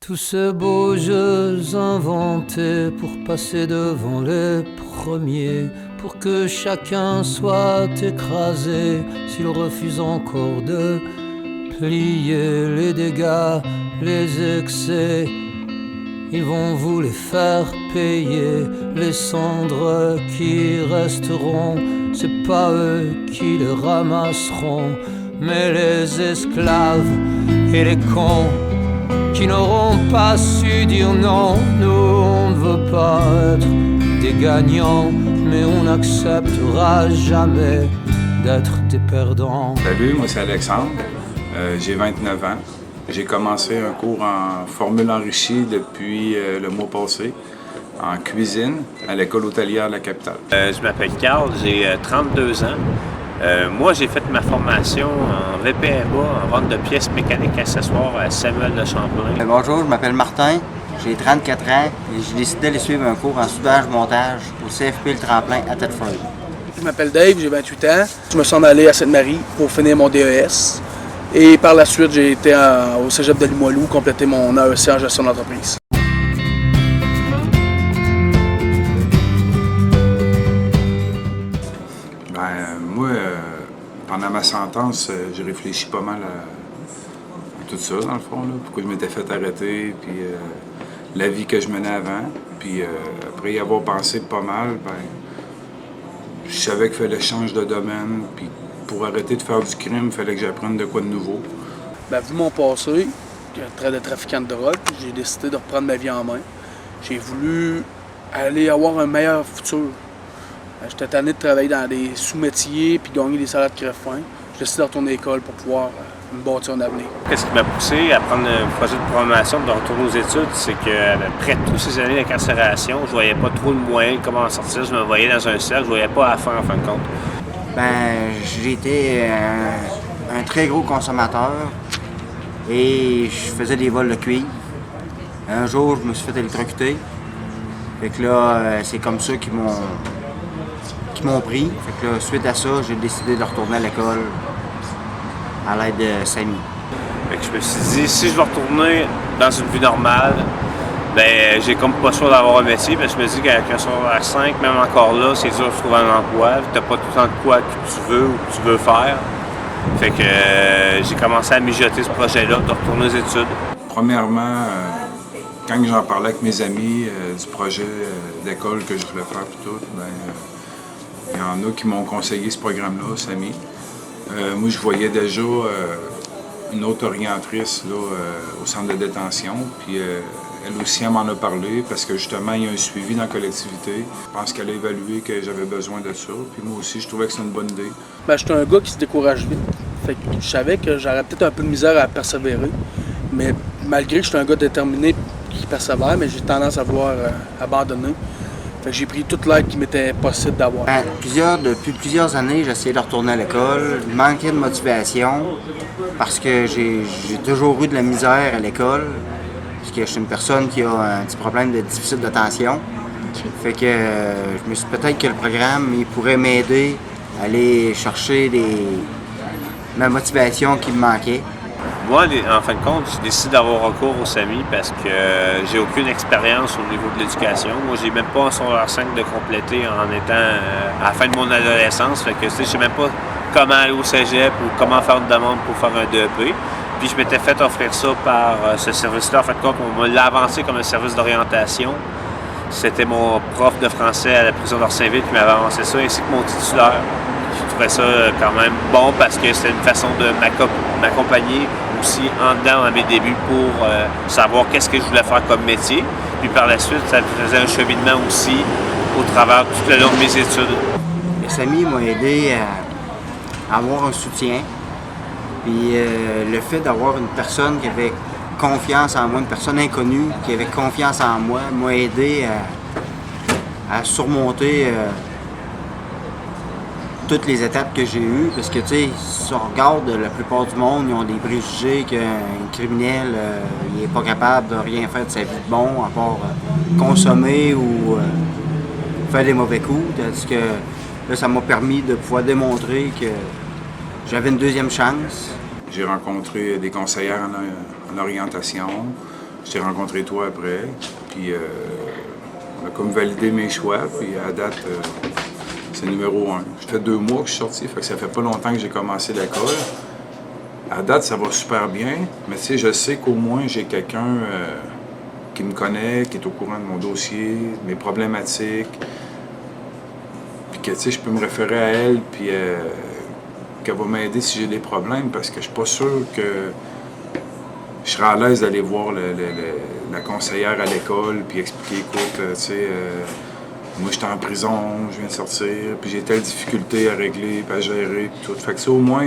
Tous ces beaux jeux inventés pour passer devant les premiers, pour que chacun soit écrasé s'il refuse encore de plier. Les dégâts, les excès, ils vont vous les faire payer. Les cendres qui resteront, c'est pas eux qui les ramasseront, mais les esclaves et les cons qui n'auront pas su dire non. Nous on ne veut pas être des gagnants, mais on n'acceptera jamais d'être des perdants. Salut, moi c'est Alexandre, j'ai 29 ans. J'ai commencé un cours en formule enrichie depuis le mois passé, en cuisine, à l'école hôtelière de la capitale. Je m'appelle Carl, j'ai 32 ans. Moi, j'ai fait ma formation en VPMA, en vente de pièces mécaniques accessoires à Samuel de Champlain. Bonjour, je m'appelle Martin, j'ai 34 ans et j'ai décidé d'aller suivre un cours en soudage-montage au CFP Le Tremplin à Thetford. Je m'appelle Dave, j'ai 28 ans. Je me suis en allé à Sainte-Marie pour finir mon DES. Et par la suite, j'ai été au cégep de Limoilou, compléter mon AEC en gestion d'entreprise. Moi, pendant ma sentence, j'ai réfléchi pas mal à tout ça, dans le fond, là, pourquoi je m'étais fait arrêter, puis la vie que je menais avant. Puis après y avoir pensé pas mal, je savais qu'il fallait changer de domaine, puis pour arrêter de faire du crime, il fallait que j'apprenne de quoi de nouveau. Vu mon passé, de trafiquant de drogue, j'ai décidé de reprendre ma vie en main. J'ai voulu aller avoir un meilleur futur. J'étais tanné de travailler dans des sous-métiers puis gagner des salaires de crève-faim. J'ai décidé de retourner à l'école pour pouvoir me bâtir un avenir. Qu'est-ce qui m'a poussé à prendre un projet de programmation de retourner aux études, c'est qu'après toutes ces années d'incarcération, je voyais pas trop le moyen de comment en sortir. Je me voyais dans un cercle, je voyais pas à faire en fin de compte. J'ai été un très gros consommateur et je faisais des vols de cuivre. Un jour, je me suis fait électrocuter. Fait que là, c'est comme ça qu'ils m'ont pris. Fait que là, suite à ça, j'ai décidé de retourner à l'école à l'aide de Samy. Fait que je me suis dit, si je veux retourner dans une vie normale, j'ai comme pas le choix d'avoir un métier. Je me dis qu'avec un secondaire 5, même encore là, c'est dur de trouver un emploi. T'as pas tout le temps de quoi que tu veux ou que tu veux faire. Fait que j'ai commencé à mijoter ce projet-là, de retourner aux études. Premièrement, quand j'en parlais avec mes amis du projet d'école que je voulais faire et tout, il y en a qui m'ont conseillé ce programme-là, Samy. Moi, je voyais déjà une autre orientrice là, au centre de détention, puis elle aussi, elle m'en a parlé parce que justement, il y a un suivi dans la collectivité. Je pense qu'elle a évalué que j'avais besoin de ça, puis moi aussi, je trouvais que c'était une bonne idée. J'étais un gars qui se décourage vite. Fait que je savais que j'aurais peut-être un peu de misère à persévérer, mais malgré que je suis un gars déterminé qui persévère, mais j'ai tendance à vouloir abandonner. Fait que j'ai pris toute l'aide qui m'était possible d'avoir. Depuis plusieurs années, j'essayais de retourner à l'école. Je manquais de motivation parce que j'ai toujours eu de la misère à l'école. Parce que je suis une personne qui a un petit problème de déficit d'attention. Fait que je me suis dit peut-être que le programme il pourrait m'aider à aller chercher ma motivation qui me manquait. Moi, en fin de compte, j'ai décidé d'avoir recours au SAMI parce que j'ai aucune expérience au niveau de l'éducation. Moi, j'ai même pas un secondaire 5 de compléter en étant à la fin de mon adolescence. Fait que je sais même pas comment aller au cégep ou comment faire une demande pour faire un DEP. Puis je m'étais fait offrir ça par ce service-là. En fin de compte, on me l'a avancé comme un service d'orientation. C'était mon prof de français à la prison d'Orsainville qui m'avait avancé ça, ainsi que mon titulaire. Je trouvais ça quand même bon parce que c'était une façon de m'accompagner aussi en dedans à mes débuts pour savoir qu'est-ce que je voulais faire comme métier. Puis par la suite, ça me faisait un cheminement aussi au travers tout le long de mes études. Les Samy m'ont aidé à avoir un soutien. Puis le fait d'avoir une personne qui avait confiance en moi, une personne inconnue qui avait confiance en moi, m'a aidé à surmonter toutes les étapes que j'ai eues, parce que, tu sais, si on regarde, la plupart du monde, ils ont des préjugés qu'un criminel, il n'est pas capable de rien faire de sa vie de bon, à part consommer ou faire des mauvais coups. Tandis que là, ça m'a permis de pouvoir démontrer que j'avais une deuxième chance. J'ai rencontré des conseillères en orientation, Je t'ai rencontré toi après, puis on a comme validé mes choix, puis à date, c'est numéro 1. Ça fait 2 mois que je suis sorti, fait que ça fait pas longtemps que j'ai commencé l'école. À date, ça va super bien, mais tu sais, je sais qu'au moins j'ai quelqu'un qui me connaît, qui est au courant de mon dossier, de mes problématiques, puis que tu sais, je peux me référer à elle, puis qu'elle va m'aider si j'ai des problèmes, parce que je suis pas sûr que je serais à l'aise d'aller voir la conseillère à l'école, puis expliquer, écoute, tu sais, moi j'étais en prison, je viens de sortir, puis j'ai telle difficulté à régler, puis à gérer, puis tout. Fait que ça, au moins,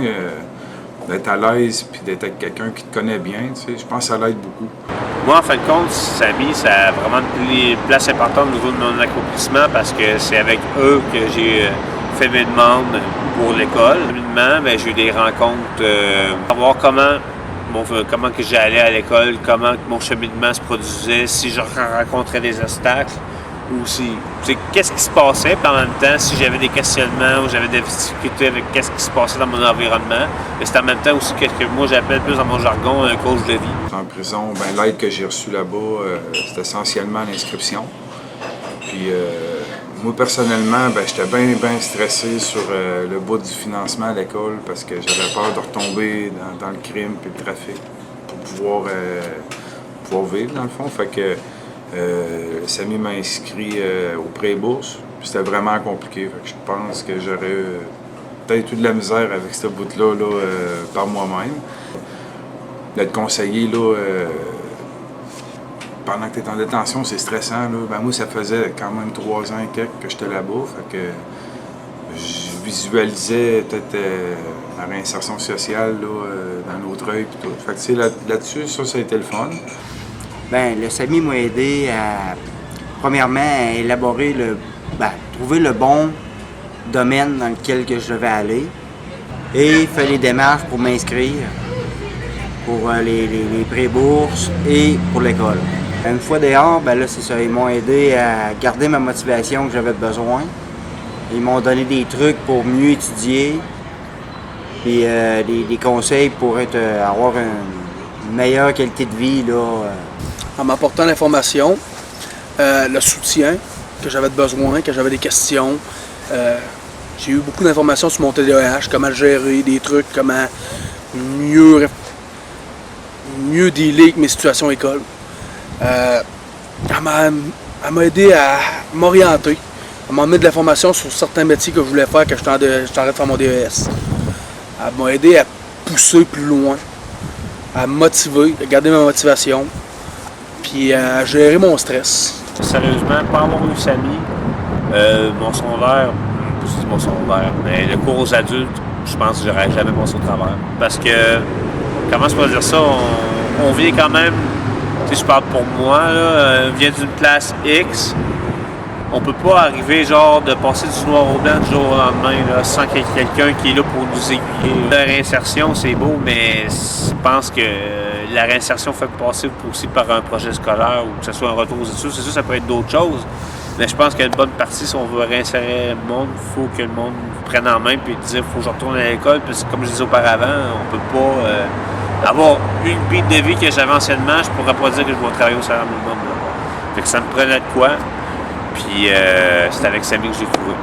d'être à l'aise, puis d'être avec quelqu'un qui te connaît bien, tu sais, je pense que ça l'aide beaucoup. Moi, en fin de compte, Samy, ça a vraiment une place importante au niveau de mon accomplissement parce que c'est avec eux que j'ai fait mes demandes pour l'école. Ben, j'ai eu des rencontres, voir comment que j'allais à l'école, comment mon cheminement se produisait, si je rencontrais des obstacles ou si, qu'est-ce qui se passait, puis en même temps, si j'avais des questionnements ou j'avais des difficultés avec qu'est-ce qui se passait dans mon environnement. Et c'est en même temps aussi ce que moi j'appelle plus dans mon jargon un coach de vie. En prison, ben, l'aide que j'ai reçue là-bas, c'est essentiellement l'inscription. Puis moi, personnellement, ben, j'étais bien stressé sur le bout du financement à l'école parce que j'avais peur de retomber dans le crime et le trafic pour pouvoir vivre, dans le fond. Fait que Samy m'a inscrit au pré-bourse. C'était vraiment compliqué. Fait que je pense que j'aurais peut-être eu de la misère avec ce bout-là par moi-même. D'être conseillé là, pendant que tu es en détention, c'est stressant. Là. Ben, moi, ça faisait quand même 3 ans et quelques que j'étais là-bas. Fait que je visualisais peut-être la réinsertion sociale là, dans Nautreuil et tout. Fait que là-dessus, ça a été le fun. Ben, le Samy m'a aidé à, premièrement, à élaborer trouver le bon domaine dans lequel que je devais aller et faire les démarches pour m'inscrire pour les pré-bourses et pour l'école. Une fois dehors, ben là, c'est ça, ils m'ont aidé à garder ma motivation que j'avais besoin. Ils m'ont donné des trucs pour mieux étudier, puis des conseils pour avoir une meilleure qualité de vie, là. En m'apportant l'information, le soutien que j'avais besoin, que j'avais des questions. J'ai eu beaucoup d'informations sur mon TDAH, comment gérer des trucs, comment mieux dealer avec mes situations école. Elle m'a aidé à m'orienter, à m'emmener de l'information sur certains métiers que je voulais faire quand j'étais en train de faire mon DES. Elle m'a aidé à pousser plus loin, à me motiver, à garder ma motivation, puis à gérer mon stress. Sérieusement, pas avoir eu Samy, mon secondaire, mais le cours aux adultes, je pense que j'aurais jamais passé au travers. Parce que, comment je peux dire ça, on vient quand même, tu sais, je parle pour moi, là, on vient d'une place X. On peut pas arriver genre de passer du noir au blanc du jour au lendemain là, sans qu'il y ait quelqu'un qui est là pour nous aiguiller. La réinsertion, c'est beau, mais je pense que la réinsertion fait passer aussi par un projet scolaire ou que ce soit un retour aux études. C'est sûr, ça peut être d'autres choses. Mais je pense qu'une bonne partie, si on veut réinsérer le monde, il faut que le monde prenne en main et dire il faut que je retourne à l'école. Puis comme je disais auparavant, on peut pas avoir une bite de vie que j'avais anciennement, je pourrais pas dire que je vais travailler au salaire minimum. Là. Fait que ça me prenait de quoi. Puis c'est avec Samy que j'ai trouvé.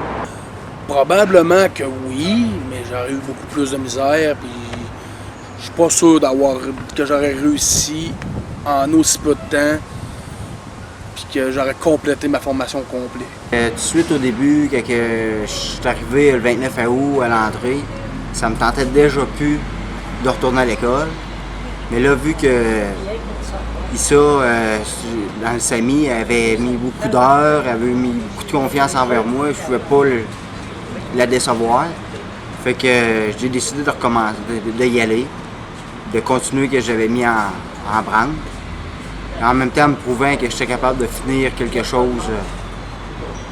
Probablement que oui, mais j'aurais eu beaucoup plus de misère. Puis je suis pas sûr que j'aurais réussi en aussi peu de temps. Puis que j'aurais complété ma formation complète. Tout de suite au début, quand je suis arrivé le 29 août à l'entrée, ça me tentait déjà plus de retourner à l'école. Mais là, vu que Issa, dans le Samy, avait mis beaucoup d'heures, avait mis beaucoup de confiance envers moi, je ne pouvais pas la décevoir. Fait que j'ai décidé de recommencer, d'y aller, de continuer que j'avais mis en branle. En même temps, me prouvant que j'étais capable de finir quelque chose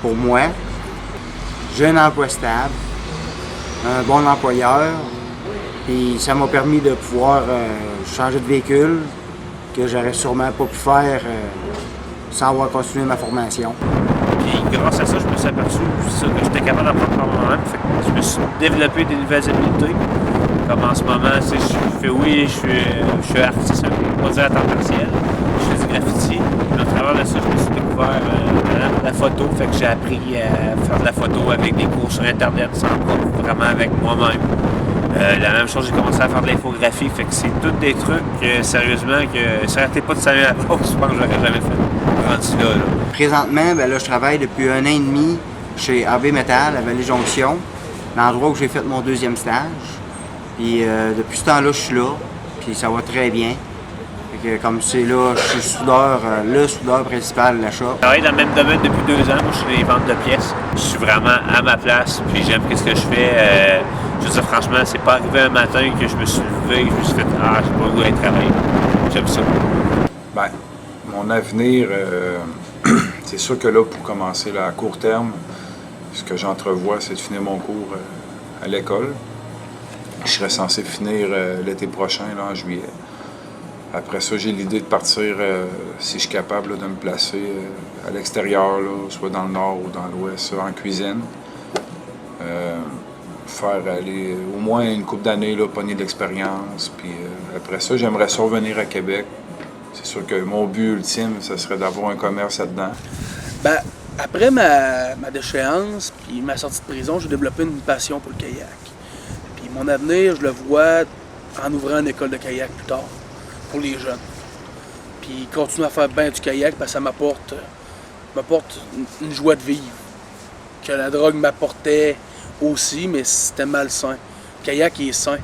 pour moi. J'ai un emploi stable, un bon employeur, puis ça m'a permis de pouvoir changer de véhicule, que j'aurais sûrement pas pu faire sans avoir continué ma formation. Puis grâce à ça, je me suis aperçu que j'étais capable d'apprendre par moi-même. Je me suis développé des nouvelles habiletés. Comme en ce moment, je suis artiste, on va dire à temps partiel. Je fais du graffiti. Mais au travers de ça, je me suis découvert la photo. Fait que j'ai appris à faire de la photo avec des cours sur Internet, sans prof, vraiment avec moi-même. La même chose, j'ai commencé à faire de l'infographie. Fait que c'est tous des trucs, sérieusement, que si j'arrêtais pas de saluer à la boxe, je pense que j'aurais jamais fait. Rendu là. Présentement, ben là, je travaille depuis 1 an et demi chez AB Metal, à Vallée-Jonction, l'endroit où j'ai fait mon 2e stage. Puis depuis ce temps-là, je suis là, puis ça va très bien. Fait que, comme c'est là, je suis soudeur, le soudeur principal de la shop. Je travaille dans le même domaine depuis 2 ans. Moi, je suis dans les ventes de pièces. Je suis vraiment à ma place, puis j'aime ce que je fais. Je veux dire, franchement, c'est pas arrivé un matin que je me suis levé et je me suis fait « Ah, j'ai pas le goût d'aller travailler. » J'aime ça. Ben, mon avenir, c'est sûr que là, pour commencer là, à court terme, ce que j'entrevois, c'est de finir mon cours à l'école. Je serais censé finir l'été prochain, là, en juillet. Après ça, j'ai l'idée de partir, si je suis capable, là, de me placer à l'extérieur, là, soit dans le nord ou dans l'ouest, en cuisine. Faire aller au moins une couple d'années, là, pogner de l'expérience. Puis après ça, j'aimerais ça revenir à Québec. C'est sûr que mon but ultime, ce serait d'avoir un commerce là-dedans. Ben, après ma déchéance puis ma sortie de prison, j'ai développé une passion pour le kayak. Puis mon avenir, je le vois en ouvrant une école de kayak plus tard, pour les jeunes. Puis continuer à faire bien du kayak, ben, ça m'apporte une joie de vivre. Que la drogue m'apportait aussi, mais c'était malsain. Le kayak est sain.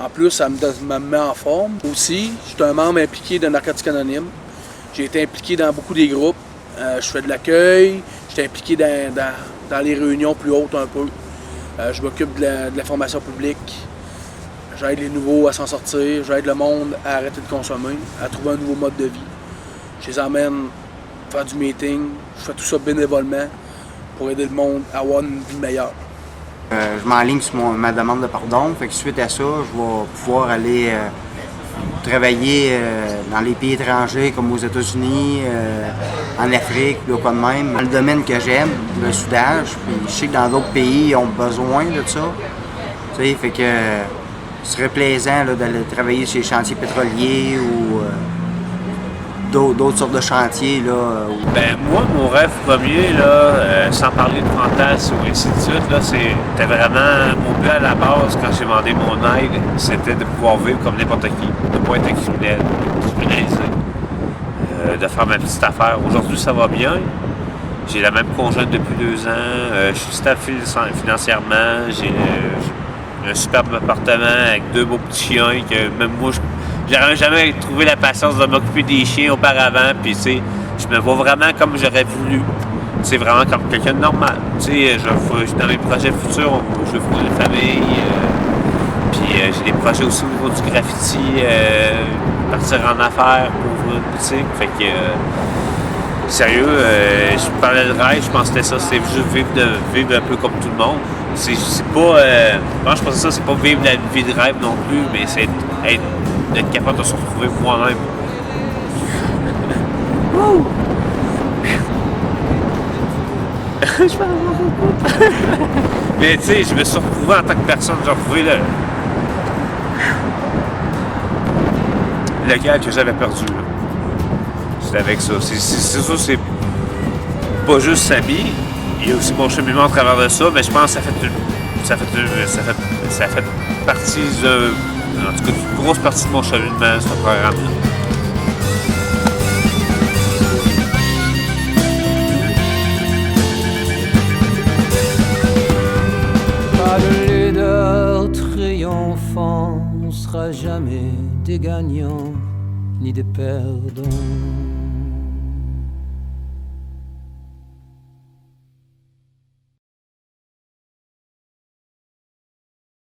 En plus, ça me met en forme. Aussi, je suis un membre impliqué de Narcotiques Anonymes. J'ai été impliqué dans beaucoup des groupes. Je fais de l'accueil, j'étais impliqué dans les réunions plus hautes un peu. Je m'occupe de l'information publique. J'aide les nouveaux à s'en sortir. J'aide le monde à arrêter de consommer, à trouver un nouveau mode de vie. Je les emmène faire du meeting. Je fais tout ça bénévolement pour aider le monde à avoir une vie meilleure. Je m'enligne sur ma demande de pardon. Fait que suite à ça, je vais pouvoir aller travailler dans les pays étrangers comme aux États-Unis, en Afrique, ou quoi de même. Dans le domaine que j'aime, le soudage, puis je sais que dans d'autres pays, ils ont besoin de ça. Tu sais, fait que ce serait plaisant là, d'aller travailler sur les chantiers pétroliers ou d'autres sortes de chantiers. Là, Ben, moi, mon rêve premier, là, sans parler de fantasme ou ainsi de suite, là, c'était vraiment mon but à la base quand j'ai demandé mon aide, c'était de pouvoir vivre comme n'importe qui, de ne pas être criminalisé, de faire ma petite affaire. Aujourd'hui, ça va bien. J'ai la même conjointe depuis 2 ans. Je suis stable financièrement. J'ai un superbe appartement avec 2 beaux petits chiens que même moi, j'aurais jamais trouvé la patience de m'occuper des chiens auparavant, puis tu sais, je me vois vraiment comme j'aurais voulu. C'est vraiment comme quelqu'un de normal. Tu sais, dans mes projets futurs, je veux fonder une famille, puis j'ai des projets aussi au niveau du graffiti, partir en affaires pour ouvrir une boutique. Fait que, sérieux, je parlais de rêve, je pense que c'était ça, c'est juste vivre un peu comme tout le monde. C'est pas, moi je pense que ça, c'est pas vivre la vie de rêve non plus, mais c'est d'être capable de se retrouver moi-même. Je parle mais tu sais, je me suis retrouvé en tant que personne, j'ai retrouvé le gars que j'avais perdu. C'est avec ça. C'est ça, c'est pas juste Samy, il y a aussi mon cheminement à travers de ça, mais je pense que ça fait partie en tout cas, une grosse partie de mon cheminement, ce programme-là. Pas de leader triomphant, on sera jamais des gagnants ni des perdants.